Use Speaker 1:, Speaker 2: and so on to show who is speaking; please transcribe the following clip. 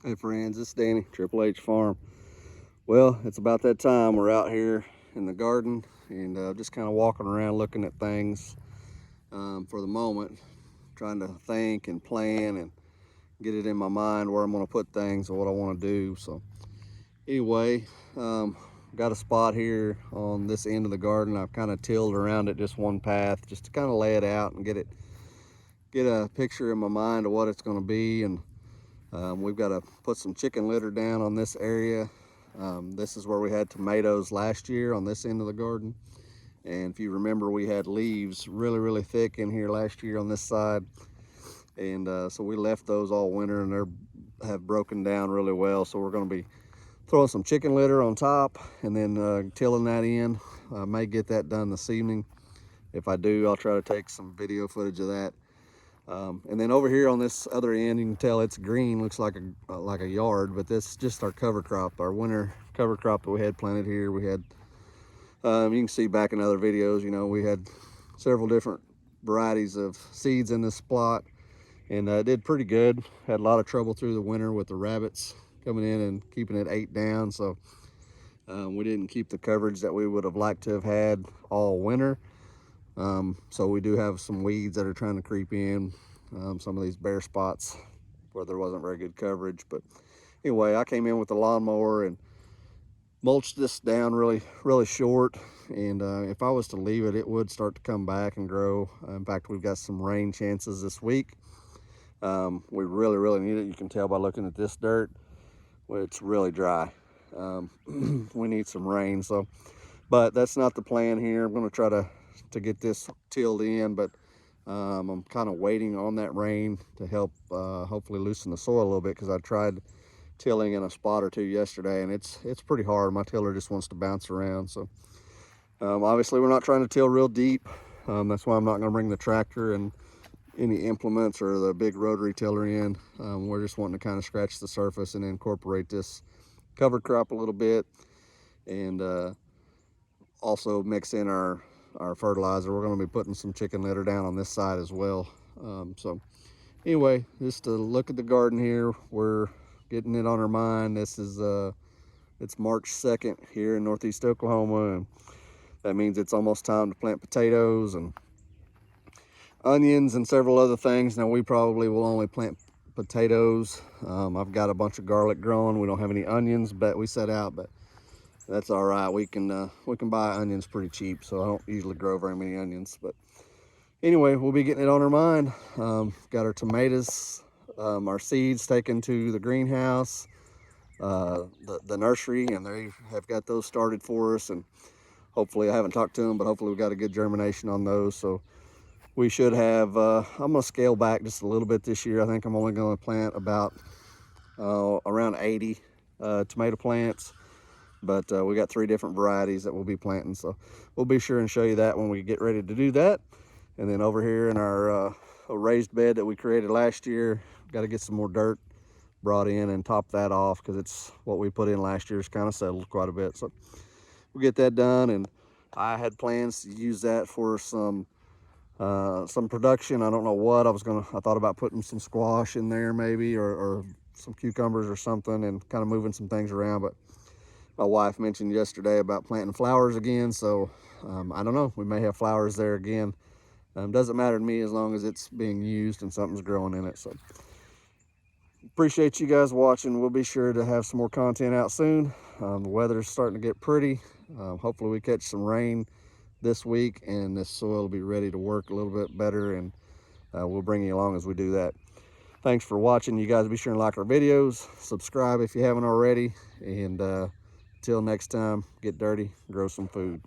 Speaker 1: Hey friends, it's Danny, Triple H Farm. Well, it's about that time. We're out here in the garden and just kind of walking around looking at things for the moment, trying to think and plan and get it in my mind where I'm going to put things or what I want to do. So anyway, got a spot here on this end of the garden. I've kind of tilled around it just one path just to kind of lay it out and get a picture in my mind of what it's going to be. And we've got to put some chicken litter down on this area. This is where we had tomatoes last year on this end of the garden. And if you remember, we had leaves really thick in here last year on this side. And so we left those all winter and they have broken down really well. So we're going to be throwing some chicken litter on top and then tilling that in. I may get that done this evening. If I do, I'll try to take some video footage of that. And then over here on this other end, you can tell it's green, looks like a yard, but this is just our cover crop, our winter cover crop that we had planted here. We had, you can see back in other videos, you know, we had several different varieties of seeds in this plot, and did pretty good. Had a lot of trouble through the winter with the rabbits coming in and keeping it ate down, so we didn't keep the coverage that we would have liked to have had all winter. So we do have some weeds that are trying to creep in, some of these bare spots where there wasn't very good coverage. But anyway, I came in with the lawnmower and mulched this down really short. And if I was to leave it, it would start to come back and grow. In fact, we've got some rain chances this week. We really need it. You can tell by looking at this dirt. Well, it's really dry. We need some rain. So, but that's not the plan here. I'm going to try to get this tilled in, but I'm kind of waiting on that rain to help hopefully loosen the soil a little bit, because I tried tilling in a spot or two yesterday and it's pretty hard. My tiller just wants to bounce around. So obviously we're not trying to till real deep. That's why I'm not going to bring the tractor and any implements or the big rotary tiller in. We're just wanting to kind of scratch the surface and incorporate this cover crop a little bit, and also mix in our fertilizer. We're going to be putting some chicken litter down on this side as well. So anyway, just to look at the garden here, we're getting it on our mind. This is it's March 2nd here in Northeast Oklahoma, and that means it's almost time to plant potatoes and onions and several other things. Now we probably will only plant potatoes. I've got a bunch of garlic growing. We don't have any onions, but we set out, but that's all right. We can buy onions pretty cheap, so I don't usually grow very many onions. But anyway, we'll be getting it on our mind. Got our tomatoes, our seeds taken to the greenhouse, the nursery, and they have got those started for us. And hopefully, I haven't talked to them, but hopefully we got a good germination on those. So we should have, I'm going to scale back just a little bit this year. I think I'm only going to plant about around 80 tomato plants. But we got 3 different varieties that we'll be planting, so we'll be sure and show you that when we get ready to do that. And then over here in our raised bed that we created last year, got to get some more dirt brought in and top that off, because it's what we put in last year's kind of settled quite a bit. So we'll get that done, and I had plans to use that for some production. I don't know what I thought about putting some squash in there maybe, or some cucumbers or something, and kind of moving some things around. But my wife mentioned yesterday about planting flowers again, so I don't know, we may have flowers there again. Doesn't matter to me as long as it's being used and something's growing in it. So appreciate you guys watching. We'll be sure to have some more content out soon. The weather's starting to get pretty. Hopefully we catch some rain this week and this soil will be ready to work a little bit better, and we'll bring you along as we do that. Thanks for watching. You guys be sure and like our videos, subscribe if you haven't already, and until next time, get dirty, grow some food.